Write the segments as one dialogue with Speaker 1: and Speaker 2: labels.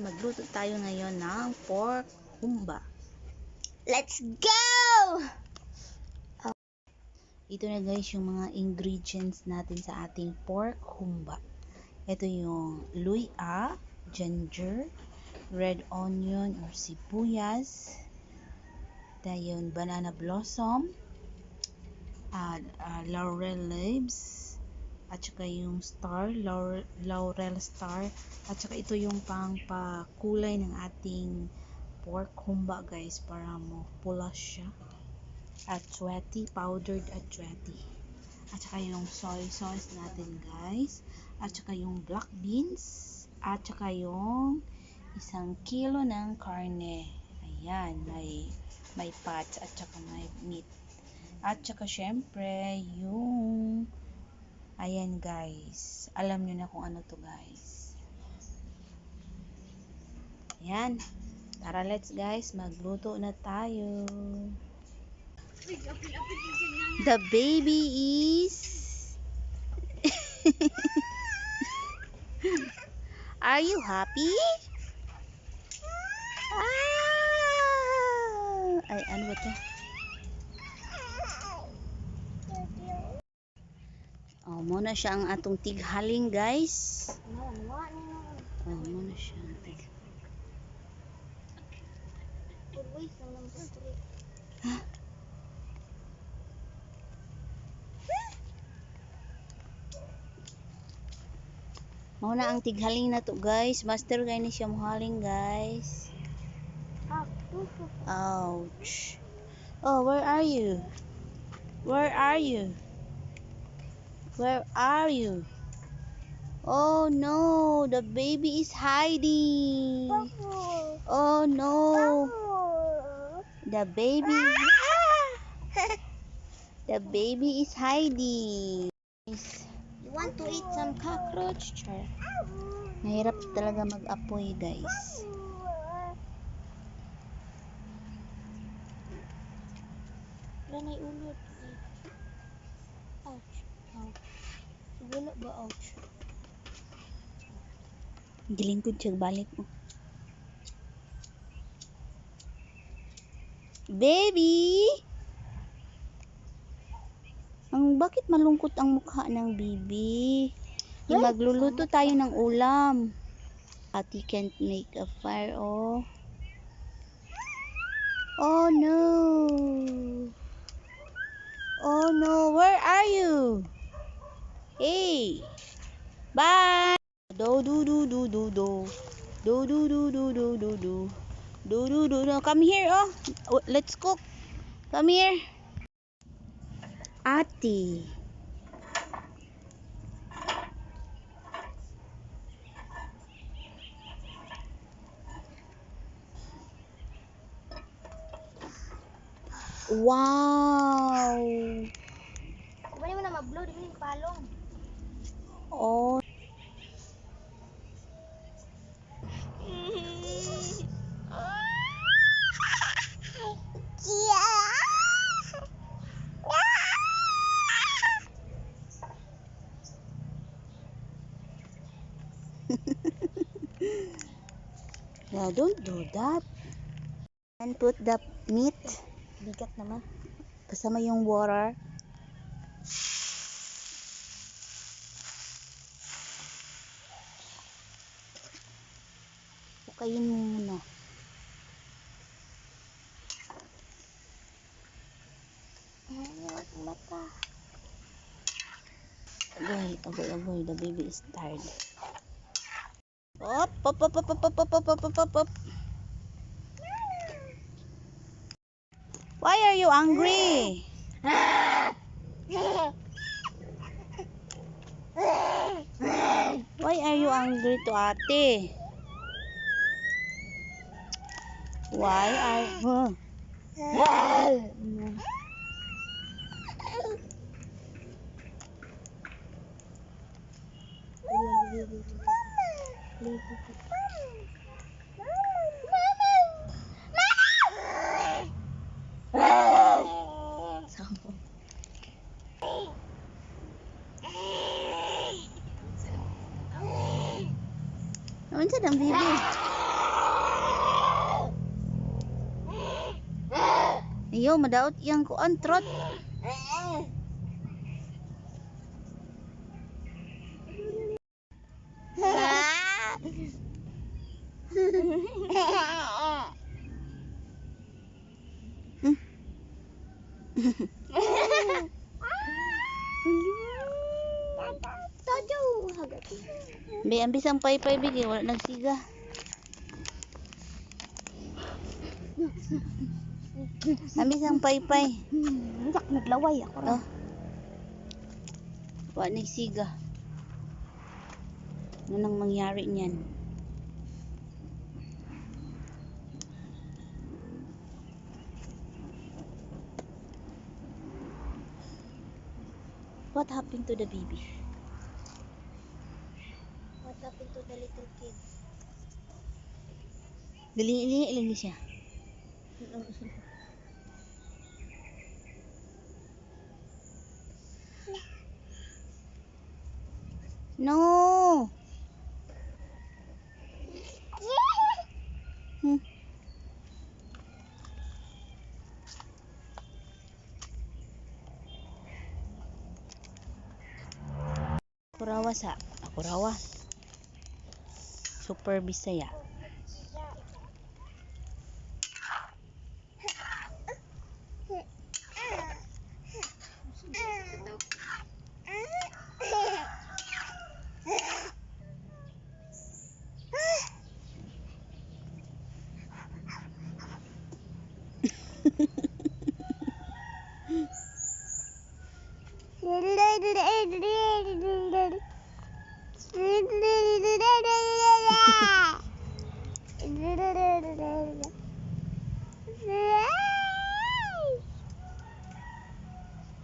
Speaker 1: Magluto tayo ngayon ng pork humba. Let's go! Ito na guys yung mga ingredients natin sa ating pork humba. Ito yung luya, ginger, red onion or sibuyas, dayon banana blossom, laurel leaves, at saka yung star, laurel star, at saka ito yung pakulay ng ating pork humba guys, para mo pula siya, atsweti, powdered atsweti, at saka yung soy sauce natin guys, at saka yung black beans, at saka yung 1 kilo ng karne. Ayan, may fats at saka may meat, at saka syempre yung ayan guys, alam nyo na kung ano to guys. Ayan, tara let's guys, magluto na tayo. The baby is Are you happy? Ay, ano ba to? Muna siya ang atong tighaling guys. Muna siya ang tighaling. Muna ang tighaling na to guys. Master gani siya mohaling guys. Ouch. Oh, where are you? Where are you? Where are you? Oh no, the baby is hiding. Oh no. The baby The baby is hiding. You want to eat some cockroach? Char. Mahirap talaga mag-apoy, guys. Wala na ulot. Ouch. Ouch. Wala ba ouch? Gilingkod siya balik mo. Baby! Bakit malungkot ang mukha ng baby? Magluluto tayo ng ulam. Ati can't make a fire, oh. Oh no. Oh no, where are you? Hey. Bye. Do do do do do do. Do do do do do do do. Do do do do. Come here, oh. Let's cook. Come here. Ati. Wow.
Speaker 2: Di mo na ma-blow, di mo yung palong.
Speaker 1: Oh. Yeah, don't do that. And put the meat.
Speaker 2: Bigat naman.
Speaker 1: Kasama yung water. Pukayin mo muna.
Speaker 2: Mata.
Speaker 1: Agoy, agoy, agoy. The baby is tired. Op, op, op, op, op, op, op, op, op, op, op. Why are you angry? Why are you angry to ate? Why are Ano sa dang baby? Ayaw, madaot yang kuan trot. Be, ambis ang paypay bigay, wala nagsiga. Ambis ang paypay.
Speaker 2: Yak naglaway ako ra.
Speaker 1: Oh. Wala nagsiga. Ano nang mangyari niyan? What happened to the baby?
Speaker 2: What happened to the little kid?
Speaker 1: Galing-galing lang siya. No. Hmm. Akurawa sa Akurawa. Super Bisaya.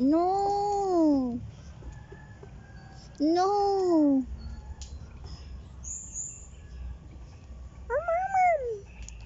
Speaker 1: No. No.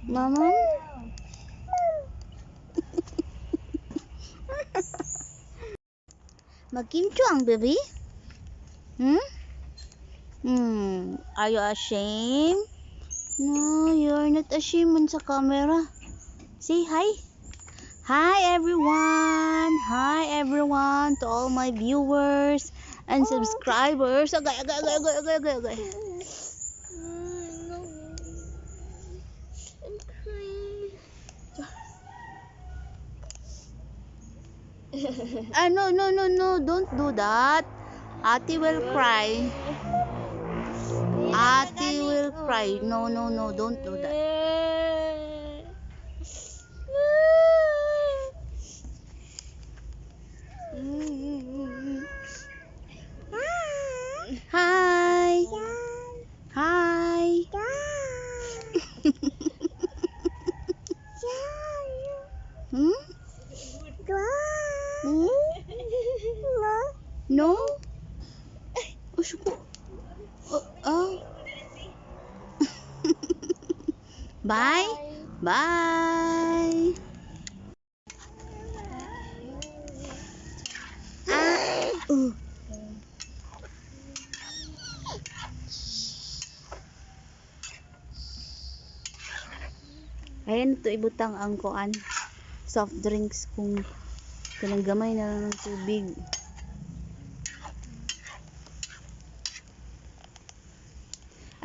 Speaker 1: Mama. Magkinchuang, baby? Are you ashamed? No, you're not ashamed sa camera. Say hi. Hi everyone to all my viewers and subscribers. Agay.
Speaker 2: No. I'm crying.
Speaker 1: No, don't do that. Ate will cry. Ate will cry. No, don't do that. Hi. Hmm? No? Oh, suko. Oh. Bye. Ayan ito ibutang ang kuan soft drinks kung kanang gamay na lang ng tubig.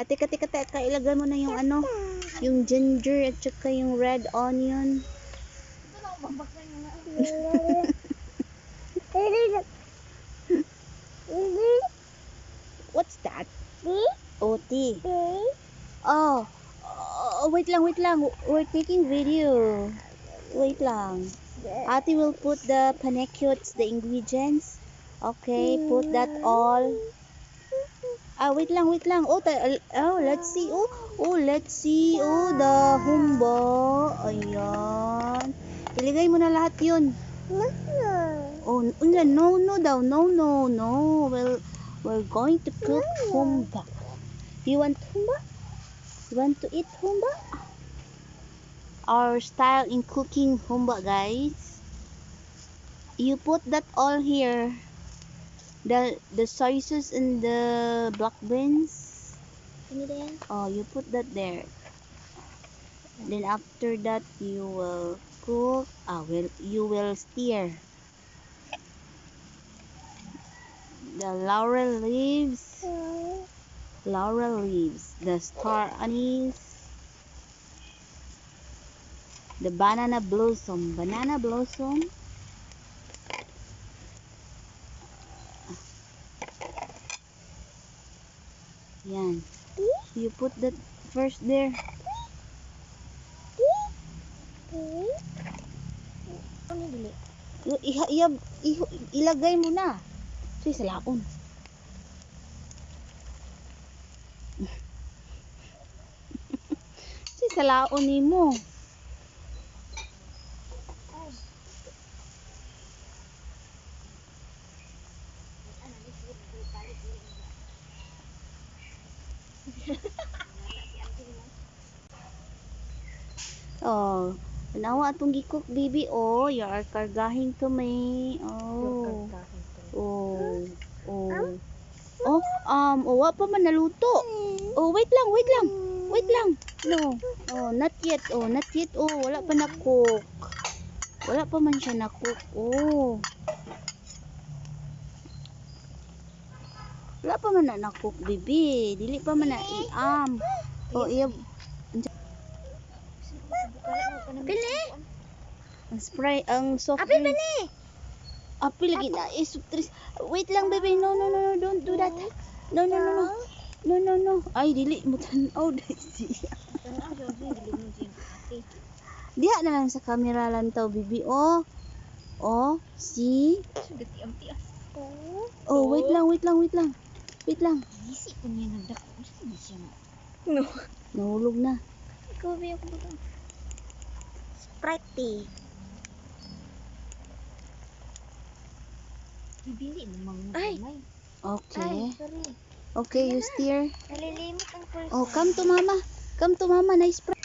Speaker 1: At teka, ilagay mo na yung ano, yung ginger at saka yung red onion. What's that? Oh, tea. Oh, wait lang. We're taking video. Wait lang. Ate will put the panekyots, the ingredients. Okay, put that all. Wait lang. Let's see. Let's see. The humba. Ayan. Iligay mo na lahat yun. Oh, no daw. No. Well, we're going to cook humba. You want humba? You want to eat humba? Our style in cooking humba, guys. You put that all here. The soy sauce and the black beans. Oh, you put that there. Then after that, you will cook, you will stir the laurel leaves, the star anise, the banana blossom. Yan. You put that first there.
Speaker 2: Ano dili?
Speaker 1: Ilagay mo na. Say sa laon. Say sa laon nimo. Oh, tanawa atong gikok baby. Oh, you are kargahing to me. Oh. Oh. Oh. Oh, wa pa man naluto. Oh, wait lang. Wait lang. No. Oh, not yet. Oh, wala pa na-cook. Wala pa man siya na-cook. Oh. Wala pa man na-cook, baby. Dili pa man na-iam. Oh, iya.
Speaker 2: Pili.
Speaker 1: Ang spray, ang soft
Speaker 2: Apil ba
Speaker 1: drink.
Speaker 2: ni?
Speaker 1: Apil lagi na. Wait lang, baby. No. Don't do that. No. Ay, dili mo tanaw, Daisy. Diha na lang sa camera lang tao, baby. Oh, see? Oh, wait lang.
Speaker 2: Isi ko niya nagdako. Saan siya na?
Speaker 1: Nahulog na.
Speaker 2: Ikaw ba yung kubuto? Sprite tea. Bibili mo mga gamay.
Speaker 1: Okay.
Speaker 2: Ay, sorry.
Speaker 1: Okay, you steer.
Speaker 2: Nalilimot ang person.
Speaker 1: Oh, come to mama. Nice spray.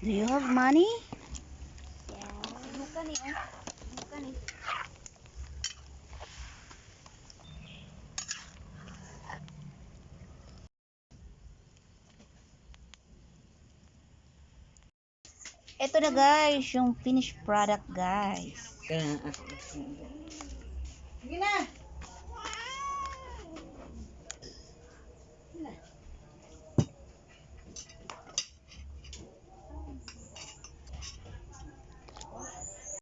Speaker 1: Do you have money?
Speaker 2: Yeah. Bukan ni, oh. Bukan ni.
Speaker 1: Ito na guys, yung finished product guys.
Speaker 3: Sige na.